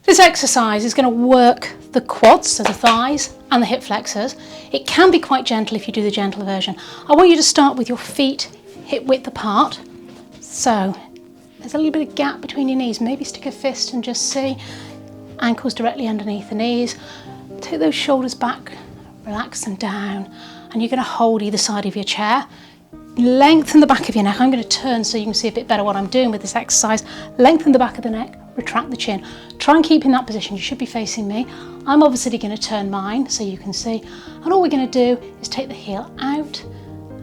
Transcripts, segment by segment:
This exercise is going to work the quads, so the thighs, and the hip flexors. It can be quite gentle if you do the gentle version. I want you to start with your feet hip width apart. So there's a little bit of gap between your knees. Maybe stick a fist and just see. Ankles directly underneath the knees. Take those shoulders back, relax them down, and you're going to hold either side of your chair. Lengthen the back of your neck. I'm going to turn so you can see a bit better what I'm doing with this exercise. Lengthen the back of the neck, retract the chin. Try and keep in that position. You should be facing me. I'm obviously going to turn mine so you can see. And all we're going to do is take the heel out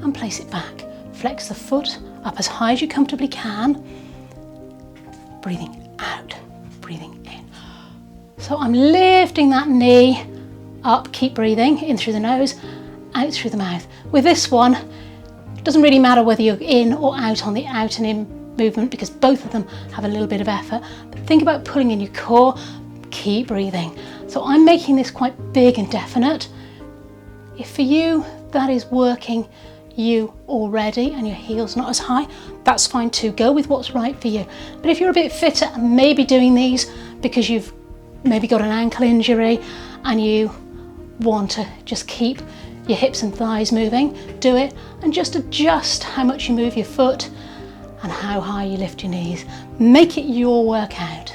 and place it back. Flex the foot up as high as you comfortably can. Breathing out, breathing in. So I'm lifting that knee up. Keep breathing in through the nose, out through the mouth. With this one, it doesn't really matter whether you're in or out on the out and in movement because both of them have a little bit of effort. But think about pulling in your core, keep breathing. So I'm making this quite big and definite. If for you that is working you already and your heel's not as high, that's fine too. Go with what's right for you. But if you're a bit fitter and maybe doing these because you've maybe got an ankle injury and you want to just keep your hips and thighs moving, do it and just adjust how much you move your foot and how high you lift your knees. Make it your workout.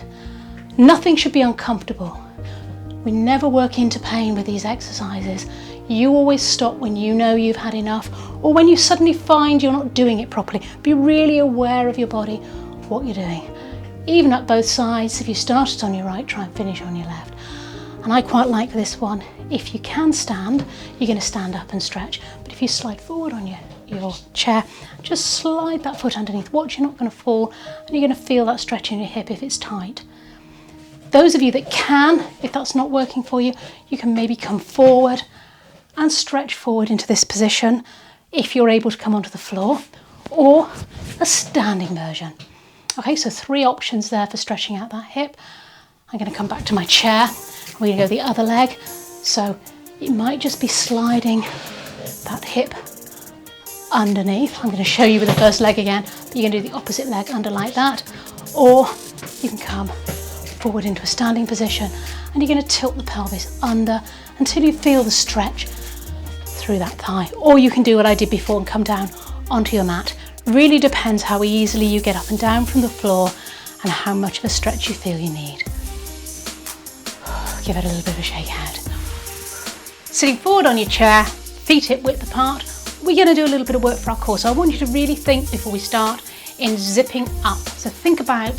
Nothing should be uncomfortable. We never work into pain with these exercises. You always stop when you know you've had enough or when you suddenly find you're not doing it properly. Be really aware of your body, what you're doing. Even up both sides. If you started on your right, try and finish on your left. And I quite like this one. If you can stand, you're going to stand up and stretch. But if you slide forward on your chair, just slide that foot underneath. Watch you're not going to fall and you're going to feel that stretch in your hip if it's tight. Those of you that can, if that's not working for you, you can maybe come forward and stretch forward into this position if you're able to come onto the floor, or a standing version. Okay, so 3 options there for stretching out that hip. I'm going to come back to my chair. We're going to go the other leg. So it might just be sliding that hip underneath. I'm going to show you with the first leg again, but you're going to do the opposite leg under like that. Or you can come forward into a standing position and you're going to tilt the pelvis under until you feel the stretch through that thigh. Or you can do what I did before and come down onto your mat. Really depends how easily you get up and down from the floor and how much of a stretch you feel you need. Give it a little bit of a shake out. Sitting forward on your chair, feet hip width apart, we're going to do a little bit of work for our core. So I want you to really think before we start in zipping up. So think about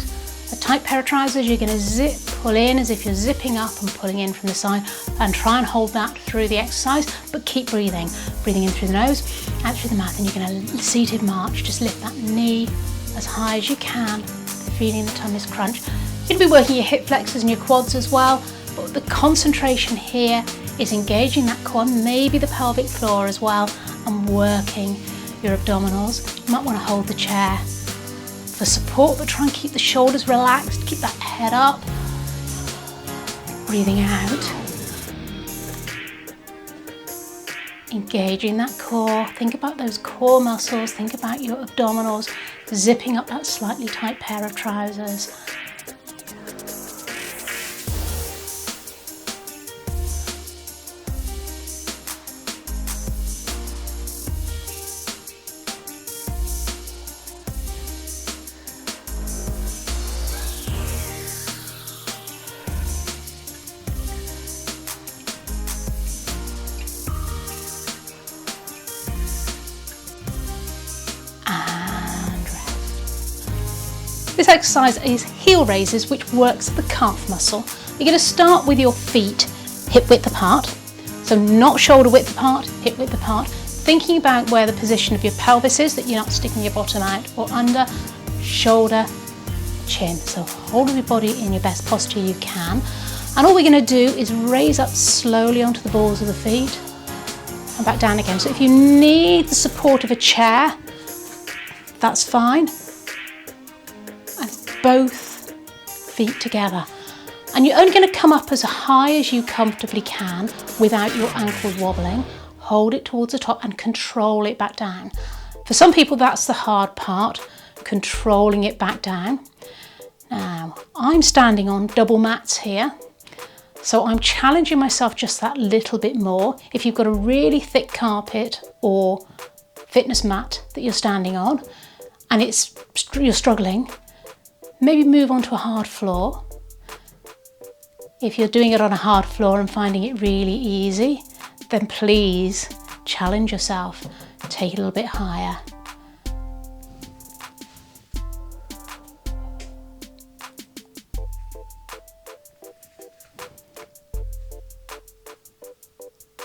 a tight pair of trousers. You're going to zip, pull in as if you're zipping up and pulling in from the side, and try and hold that through the exercise, but keep breathing. Breathing in through the nose, out through the mouth, and you're going to seated march. Just lift that knee as high as you can, feeling the tummy's crunch. You're going to be working your hip flexors and your quads as well, but the concentration here is engaging that core, maybe the pelvic floor as well, and working your abdominals. You might want to hold the chair for support, but try and keep the shoulders relaxed, keep that head up. Breathing out. Engaging that core. Think about those core muscles, think about your abdominals, zipping up that slightly tight pair of trousers. This exercise is heel raises, which works the calf muscle. You're going to start with your feet hip width apart, so not shoulder width apart, hip width apart, thinking about where the position of your pelvis is, that you're not sticking your bottom out or under, shoulder, chin. So hold your body in your best posture you can. And all we're going to do is raise up slowly onto the balls of the feet and back down again. So if you need the support of a chair, that's fine. Both feet together, and you're only going to come up as high as you comfortably can without your ankles wobbling. Hold it towards the top and control it back down. For some people that's the hard part, controlling it back down. Now, I'm standing on double mats here, so I'm challenging myself just that little bit more. If you've got a really thick carpet or fitness mat that you're standing on and you're struggling, maybe move on to a hard floor. If you're doing it on a hard floor and finding it really easy, then please challenge yourself, take it a little bit higher.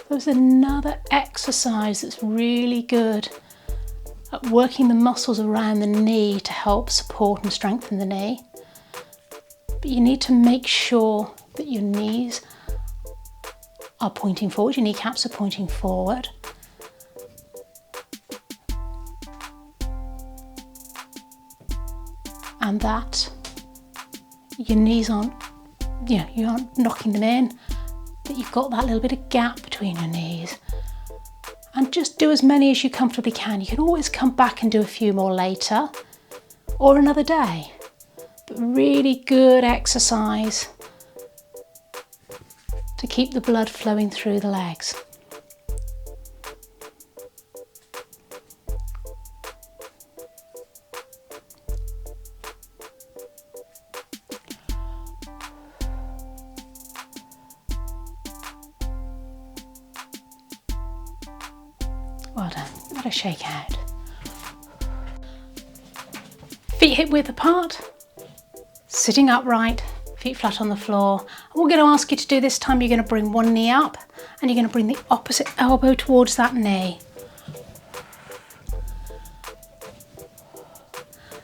There's another exercise that's really good at working the muscles around the knee to help support and strengthen the knee. But you need to make sure that your knees are pointing forward, your kneecaps are pointing forward. And that your knees aren't, you aren't knocking them in, that you've got that little bit of gap between your knees. And just do as many as you comfortably can. You can always come back and do a few more later or another day. But really good exercise to keep the blood flowing through the legs. Well done, let us shake out. Feet hip width apart, sitting upright, feet flat on the floor. And we're going to ask you to do this time, you're going to bring one knee up and you're going to bring the opposite elbow towards that knee.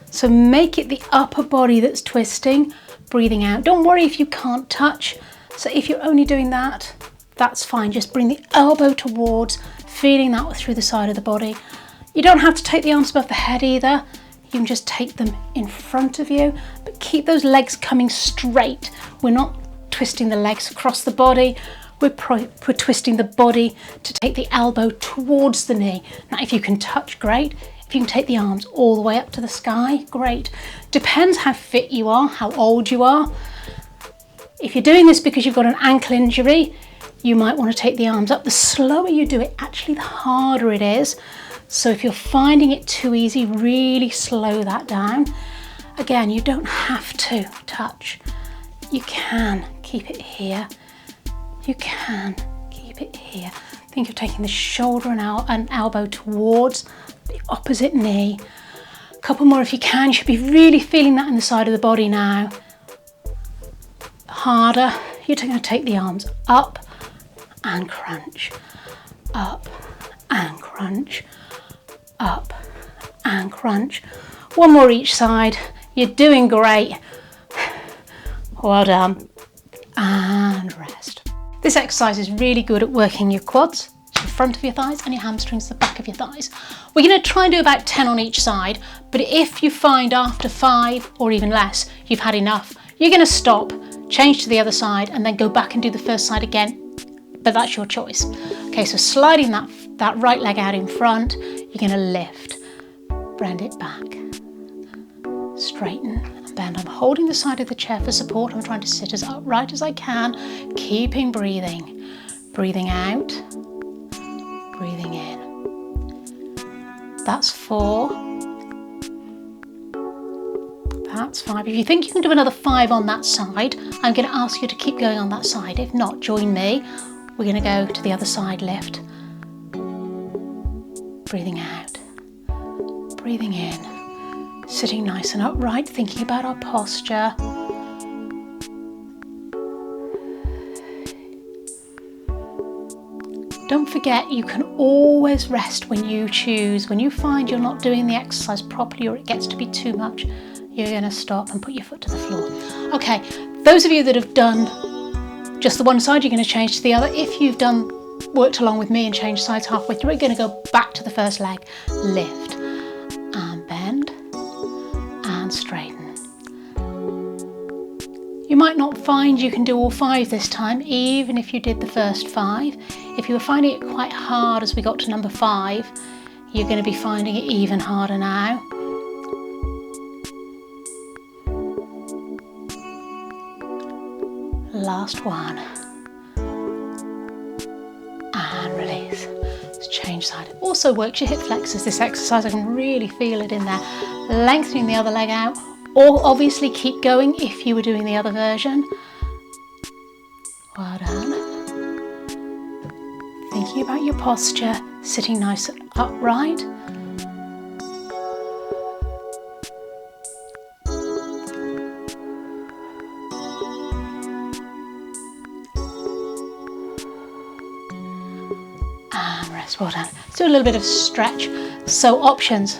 So make it the upper body that's twisting, breathing out. Don't worry if you can't touch. So if you're only doing that, that's fine. Just bring the elbow towards, feeling that through the side of the body. You don't have to take the arms above the head either. You can just take them in front of you, but keep those legs coming straight. We're not twisting the legs across the body. We're twisting the body to take the elbow towards the knee. Now, if you can touch, great. If you can take the arms all the way up to the sky, great. Depends how fit you are, how old you are. If you're doing this because you've got an ankle injury, you might want to take the arms up. The slower you do it, actually the harder it is. So if you're finding it too easy, really slow that down. Again, you don't have to touch. You can keep it here. You can keep it here. Think of taking the shoulder and elbow towards the opposite knee. A couple more if you can. You should be really feeling that in the side of the body now. Harder. You're going to take the arms up and crunch, up and crunch, up and crunch. One more each side. You're doing great. Well done. And rest. This exercise is really good at working your quads, the front of your thighs, and your hamstrings, the back of your thighs. We're going to try and do about 10 on each side, but if you find after 5 or even less you've had enough, you're going to stop, change to the other side, and then go back and do the first side again. But that's your choice. Okay, so sliding that right leg out in front, you're going to lift, bend it back, straighten and bend. I'm holding the side of the chair for support. I'm trying to sit as upright as I can, keeping breathing. Breathing out, breathing in. That's 4. That's 5. If you think you can do another 5 on that side, I'm going to ask you to keep going on that side. If not, join me. We're going to go to the other side, lift. Breathing out, breathing in, sitting nice and upright, thinking about our posture. Don't forget, you can always rest when you choose. When you find you're not doing the exercise properly or it gets to be too much, you're going to stop and put your foot to the floor. Okay, those of you that have done just the one side, you're going to change to the other. If you've worked along with me and changed sides halfway through, you're going to go back to the first leg, lift and bend and straighten. You might not find you can do all 5 this time, even if you did the first 5. If you were finding it quite hard as we got to number 5, you're going to be finding it even harder now. last one. And release. Let's change side. Also works your hip flexors, this exercise. I can really feel it in there. Lengthening the other leg out, or obviously keep going if you were doing the other version. Well done. Thinking about your posture, sitting nice and upright. And rest, well done. Let's do a little bit of stretch. So options.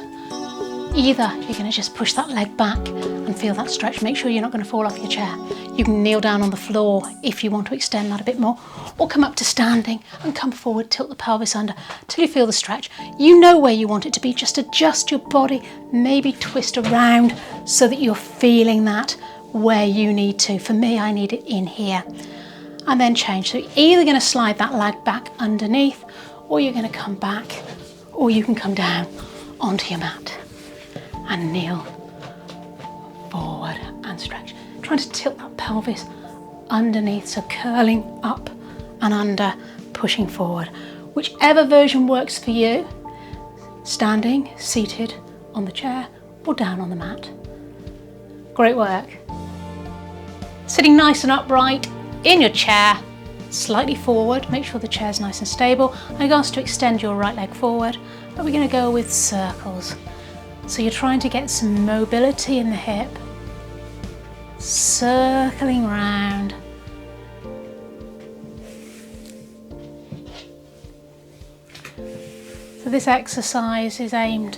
Either you're going to just push that leg back and feel that stretch. Make sure you're not going to fall off your chair. You can kneel down on the floor if you want to extend that a bit more, or come up to standing and come forward, tilt the pelvis under till you feel the stretch. You know where you want it to be, just adjust your body, maybe twist around so that you're feeling that where you need to. For me, I need it in here. And then change. So you're either going to slide that leg back underneath, or you're going to come back, or you can come down onto your mat and kneel forward and stretch. Trying to tilt that pelvis underneath, so curling up and under, pushing forward. Whichever version works for you, standing, seated on the chair, or down on the mat. Great work. Sitting nice and upright in your chair, slightly forward, make sure the chair's nice and stable. I'm going to extend your right leg forward, but we're going to go with circles. So you're trying to get some mobility in the hip, circling round. So this exercise is aimed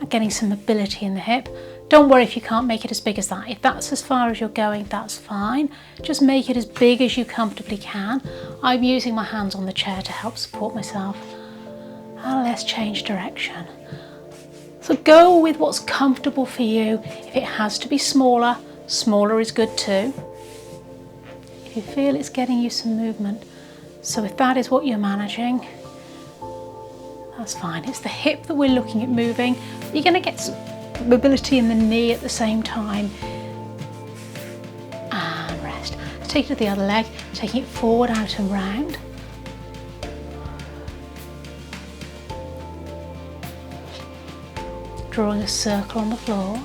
at getting some mobility in the hip. Don't worry if you can't make it as big as that. If that's as far as you're going, that's fine. Just make it as big as you comfortably can. I'm using my hands on the chair to help support myself. And let's change direction. So go with what's comfortable for you. If it has to be smaller, smaller is good too. If you feel it's getting you some movement. So if that is what you're managing, that's fine. It's the hip that we're looking at moving. You're going to get some mobility in the knee at the same time. And rest. Let's take it to the other leg, taking it forward, out and round. Drawing a circle on the floor.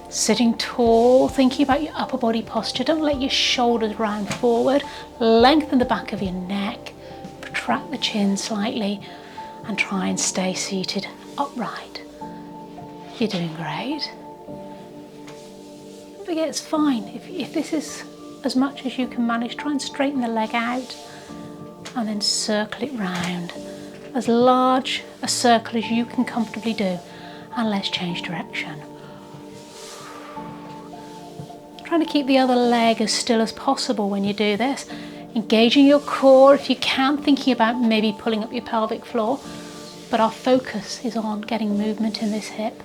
Sitting tall, thinking about your upper body posture. Don't let your shoulders round forward. Lengthen the back of your neck. Protract the chin slightly and try and stay seated upright. You're doing great. Don't forget, it's fine. If this is as much as you can manage, try and straighten the leg out and then circle it round. As large a circle as you can comfortably do, and let's change direction. Trying to keep the other leg as still as possible when you do this. Engaging your core if you can, thinking about maybe pulling up your pelvic floor, but our focus is on getting movement in this hip.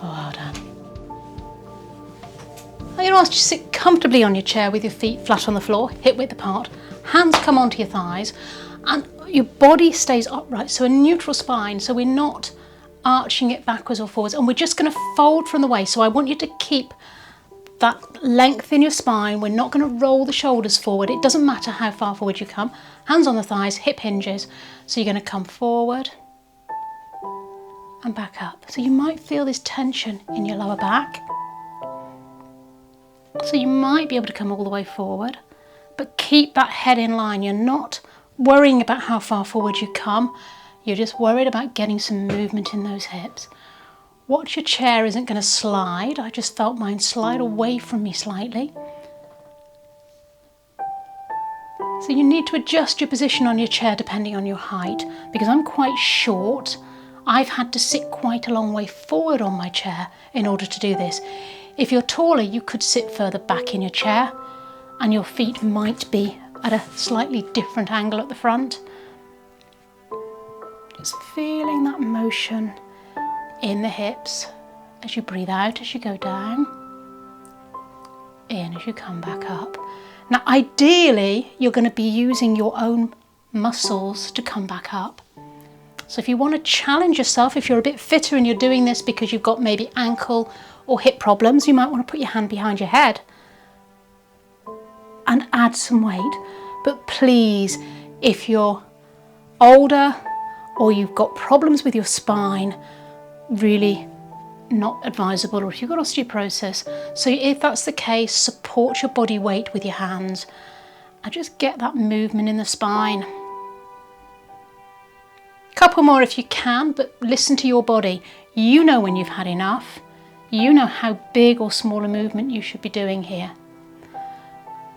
Well done. I'm going to ask you to sit comfortably on your chair with your feet flat on the floor, hip width apart. Hands come onto your thighs and your body stays upright, so a neutral spine, so we're not arching it backwards or forwards, and we're just going to fold from the waist. So I want you to keep that length in your spine. We're not going to roll the shoulders forward. It doesn't matter how far forward you come. Hands on the thighs, hip hinges. So you're going to come forward and back up. So you might feel this tension in your lower back. So you might be able to come all the way forward, but keep that head in line. You're not worrying about how far forward you come. You're just worried about getting some movement in those hips. Watch your chair isn't going to slide. I just felt mine slide away from me slightly. So you need to adjust your position on your chair depending on your height. Because I'm quite short, I've had to sit quite a long way forward on my chair in order to do this. If you're taller, you could sit further back in your chair and your feet might be at a slightly different angle at the front. Just feeling that motion in the hips as you breathe out, as you go down, in as you come back up. Now ideally you're going to be using your own muscles to come back up. So if you want to challenge yourself, if you're a bit fitter and you're doing this because you've got maybe ankle or hip problems, you might want to put your hand behind your head and add some weight. But please, if you're older or you've got problems with your spine, really not advisable, or if you've got osteoporosis. So if that's the case, support your body weight with your hands and just get that movement in the spine. Couple more if you can, but listen to your body. You know when you've had enough. You know how big or small a movement you should be doing here.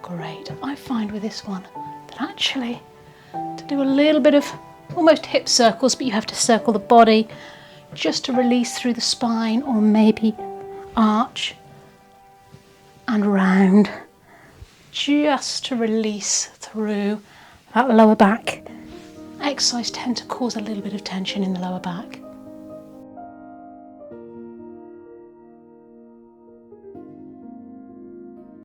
Great. I find with this one that actually to do a little bit of almost hip circles, but you have to circle the body just to release through the spine, or maybe arch and round, just to release through that lower back. Exercise tend to cause a little bit of tension in the lower back.